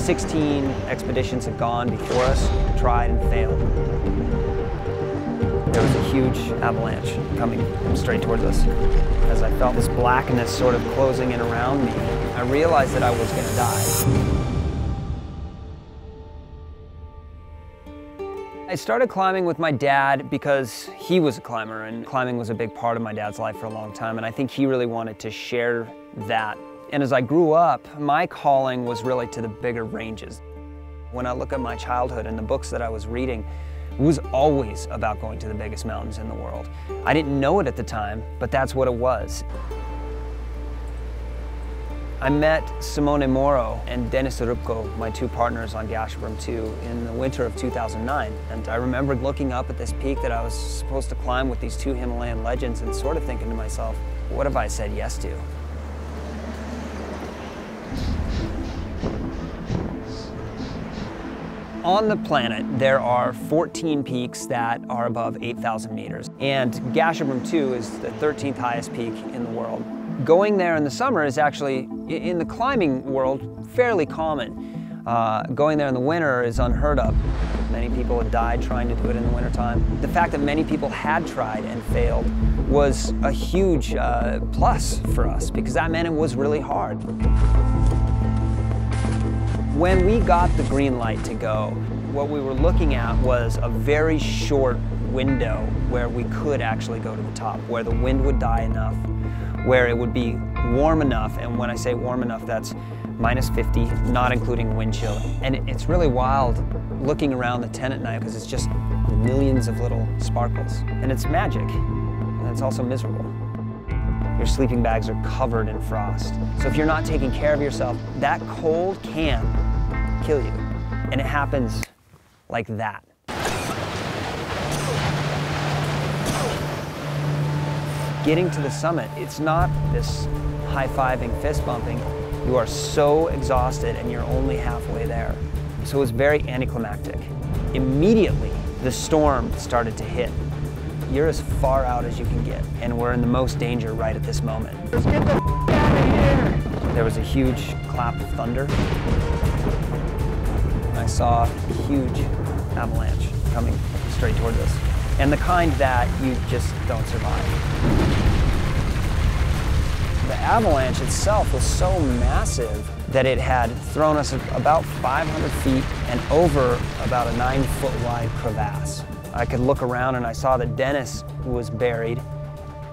16 expeditions had gone before us, tried and failed. There was a huge avalanche coming straight towards us. As I felt this blackness sort of closing in around me, I realized that I was going to die. I started climbing with my dad because he was a climber, and climbing was a big part of my dad's life for a long time, and I think he really wanted to share that. And as I grew up, my calling was really to the bigger ranges. When I look at my childhood and the books that I was reading, it was always about going to the biggest mountains in the world. I didn't know it at the time, but that's what it was. I met Simone Moro and Dennis Rubko, my two partners on Gasherbrum II, in the winter of 2009. And I remember looking up at this peak that I was supposed to climb with these two Himalayan legends and sort of thinking to myself, what have I said yes to? On the planet, there are 14 peaks that are above 8,000 meters. And Gasherbrum II is the 13th highest peak in the world. Going there in the summer is actually, in the climbing world, fairly common. Going there in the winter is unheard of. Many people had died trying to do it in the wintertime. The fact that many people had tried and failed was a huge plus for us, because that meant it was really hard. When we got the green light to go, what we were looking at was a very short window where we could actually go to the top, where the wind would die enough, where it would be warm enough, and when I say warm enough, that's -50, not including wind chill. And it's really wild looking around the tent at night, because it's just millions of little sparkles. And it's magic, and it's also miserable. Your sleeping bags are covered in frost. So if you're not taking care of yourself, that cold can kill you. And it happens like that. Getting to the summit, it's not this high-fiving, fist-bumping. You are so exhausted and you're only halfway there. So it was very anticlimactic. Immediately, the storm started to hit. You're as far out as you can get, and we're in the most danger right at this moment. Let's get the out of here! There was a huge clap of thunder. I saw a huge avalanche coming straight towards us, and the kind that you just don't survive. The avalanche itself was so massive that it had thrown us about 500 feet and over about a 9-foot wide crevasse. I could look around and I saw that Dennis was buried,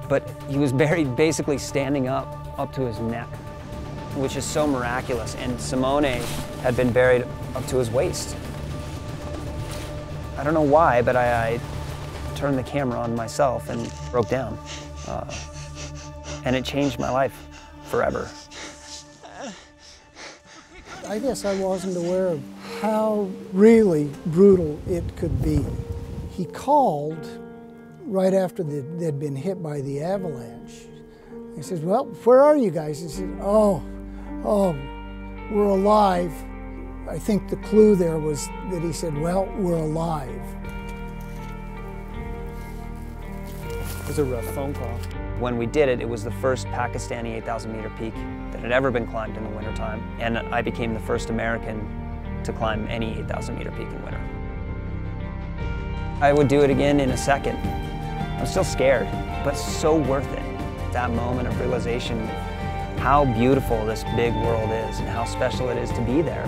but he was buried basically standing up to his neck, which is so miraculous. And Simone had been buried up to his waist. I don't know why, but I turned the camera on myself and broke down. And it changed my life forever. I guess I wasn't aware of how really brutal it could be. He called right after they'd been hit by the avalanche. He says, well, where are you guys? He said, oh, we're alive. I think the clue there was that he said, well, we're alive. It was a rough phone call. When we did it, it was the first Pakistani 8,000 meter peak that had ever been climbed in the wintertime. And I became the first American to climb any 8,000 meter peak in winter. I would do it again in a second. I'm still scared, but so worth it. That moment of realization how beautiful this big world is and how special it is to be there.